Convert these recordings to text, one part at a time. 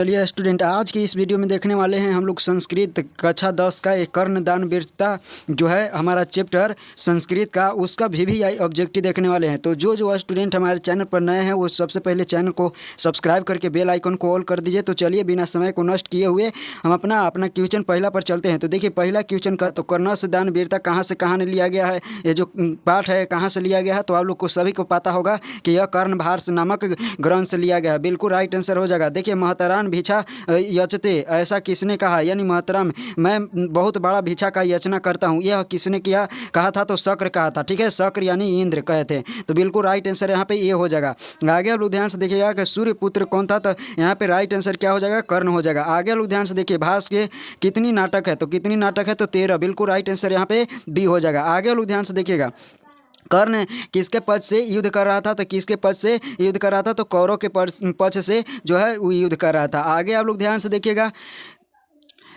चलिए स्टूडेंट, आज की इस वीडियो में देखने वाले हैं हम लोग संस्कृत कक्षा 10 का एक कर्ण दान वीरता जो है हमारा चैप्टर संस्कृत का, उसका वीवीआई ऑब्जेक्टिव देखने वाले हैं। तो जो स्टूडेंट हमारे चैनल पर नए हैं वो सबसे पहले चैनल को सब्सक्राइब करके बेल आइकन को ऑल कर दीजिए। तो चलिए बिना समय को नष्ट किए हुए हम अपना क्वेश्चन पहला पर चलते हैं। तो देखिए पहला क्वेश्चन का तो कर्ण से दान वीरता कहाँ से कहाँ लिया गया है, ये जो पाठ है कहाँ से लिया गया है, तो आप लोग को सभी को पता होगा कि यह कर्ण भाष्य से नामक ग्रंथ से लिया गया है। बिल्कुल राइट आंसर हो जाएगा। देखिए महतरान भिक्षा यचते, ऐसा किसने कहा, यानी महतरम मैं बहुत बड़ा भिक्षा का याचना करता हूँ, यह किसने किया कहा था, तो शक्र कहा था। ठीक है, शक्र यानी इंद्र कहे थे। तो बिल्कुल राइट आंसर यहाँ पे ये हो जाएगा। आगे लोग ध्यान से देखिएगा कि सूर्य पुत्र कौन था, तो यहाँ पे राइट आंसर क्या हो जाएगा, कर्ण हो जाएगा। आगे लोग ध्यान से देखिए भास के कितनी नाटक है, तो कितनी नाटक है, तो 13। बिल्कुल राइट आंसर यहाँ पे बी हो जाएगा। आगे लोग ध्यान से देखिएगा कर्ण किसके पक्ष से युद्ध कर रहा था, तो किसके पक्ष से युद्ध कर रहा था, तो कौरव के पक्ष से जो है वो युद्ध कर रहा था। आगे आप लोग ध्यान से देखिएगा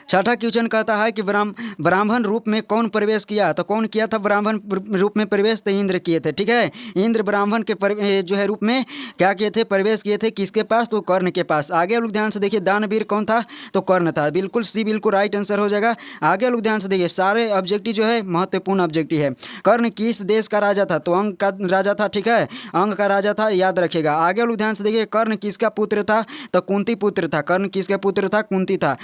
छठा क्वेश्चन कहता है कि ब्राह्मण रूप में कौन प्रवेश किया, तो कौन किया था ब्राह्मण रूप में प्रवेश, तो इंद्र किए थे। ठीक है, इंद्र ब्राह्मण के जो है रूप में क्या किए थे, प्रवेश किए थे, किसके पास, तो कर्ण के पास। आगे लोग ध्यान से देखिए दानवीर कौन था, तो कर्ण था। बिल्कुल सी बिल्कुल राइट आंसर हो जाएगा। आगे लोग ध्यान से देखिए सारे ऑब्जेक्टिव जो है महत्वपूर्ण ऑब्जेक्टिव है। कर्ण किस देश का राजा था, तो अंग का राजा था। ठीक है, अंग का राजा था, याद रखेगा। आगे लोग ध्यान से देखिए कर्ण किसका पुत्र था, तो कुंती पुत्र था। कर्ण किसका पुत्र था, कुंती था।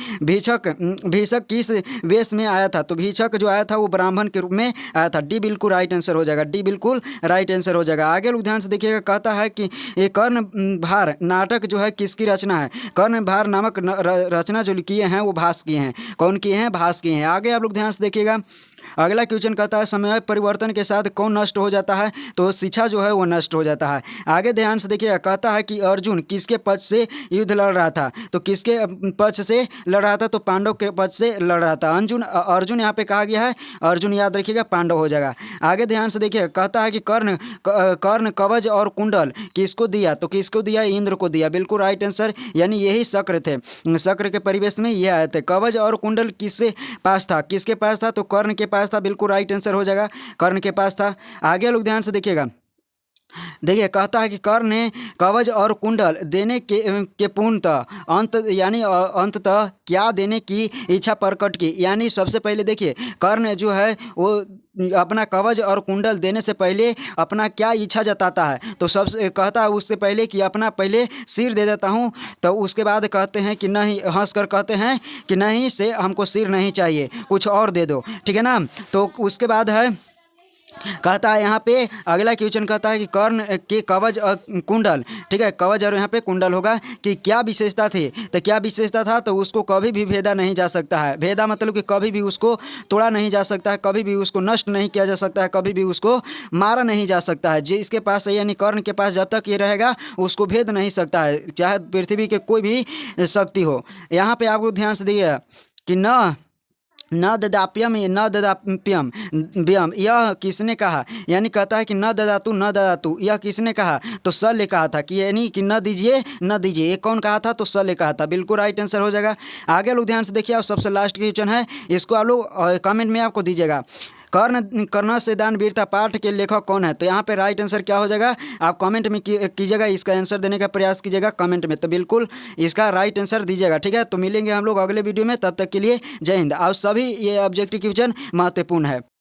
भीषक किस वेश में आया था, तो भीषक जो आया था वो ब्राह्मण के रूप में आया था। डी बिल्कुल राइट आंसर हो जाएगा। डी बिल्कुल राइट आंसर हो जाएगा। आगे लोग ध्यान से देखिएगा कहता है कि ये कर्ण भार नाटक जो है किसकी रचना है, कर्ण भार नामक रचना जो किए हैं वो भास किए हैं। कौन किए हैं, भास किए हैं। आगे आप लोग ध्यान से देखिएगा अगला क्वेश्चन कहता है समय परिवर्तन के साथ कौन नष्ट हो जाता है, तो शिक्षा जो है वो नष्ट हो जाता है। आगे ध्यान से देखिए कहता है कि अर्जुन किसके पक्ष से युद्ध लड़ रहा था, तो किसके पक्ष से लड़ रहा था, तो पांडव के पक्ष से लड़ रहा था। अर्जुन यहाँ पे कहा गया है, अर्जुन याद रखिएगा पांडव हो जाएगा। आगे ध्यान से देखिए कहता है कि कर्ण कवच और कुंडल किसको दिया, तो किसको दिया, इंद्र को दिया। बिल्कुल राइट आंसर, यानी यही शक्र थे, शक्र के परिवेश में ये आए थे। कवच और कुंडल किसके पास था, किसके पास था, तो कर्ण के पास था। बिल्कुल राइट आंसर हो जाएगा, कर्ण के पास था। आगे लोग ध्यान से देखिएगा देखिए कहता है कि कर्ण ने कवच और कुंडल देने के पूर्णतः अंत यानी अंततः क्या देने की इच्छा प्रकट की, यानी सबसे पहले देखिए कर्ण जो है वो अपना कवच और कुंडल देने से पहले अपना क्या इच्छा जताता है, तो सबसे कहता है उससे पहले कि अपना पहले सिर दे देता हूँ, तो उसके बाद कहते हैं कि नहीं, हंस कर कहते हैं कि नहीं से हमको सिर नहीं चाहिए, कुछ और दे दो। ठीक है ना, तो उसके बाद है कहता है यहाँ पे अगला क्वेश्चन कहता है कि कर्ण के कवच और कुंडल, ठीक है, कवच और यहाँ पे कुंडल होगा कि क्या विशेषता थी, तो क्या विशेषता था, तो उसको कभी भी भेदा नहीं जा सकता है। भेदा मतलब कि कभी भी उसको तोड़ा नहीं जा सकता है, कभी भी उसको नष्ट नहीं किया जा सकता है, कभी भी उसको मारा नहीं जा सकता है। जिसके पास है यानी कर्ण के पास जब तक ये रहेगा उसको भेद नहीं सकता है, चाहे पृथ्वी के कोई भी शक्ति हो। यहाँ पे आपको ध्यान से दिए कि न ददाप्यम न ददाप्यम व्यम, यह किसने कहा, यानी कहता है कि न ददातु, यह किसने कहा, तो सल कहा था कि यानी कि न दीजिए न दीजिए, ये कौन कहा था, तो सल कहा था। बिल्कुल राइट आंसर हो जाएगा। आगे लोग ध्यान से देखिए और सबसे लास्ट क्वेश्चन है, इसको आप लोग कमेंट में आपको दीजिएगा। कर्ण से दान वीरता पाठ के लेखक कौन है, तो यहाँ पे राइट आंसर क्या हो जाएगा, आप कमेंट में कीजिएगा, इसका आंसर देने का प्रयास कीजिएगा कमेंट में, तो बिल्कुल इसका राइट आंसर दीजिएगा। ठीक है, तो मिलेंगे हम लोग अगले वीडियो में, तब तक के लिए जय हिंद। और सभी ये ऑब्जेक्टिव क्वेश्चन महत्वपूर्ण है।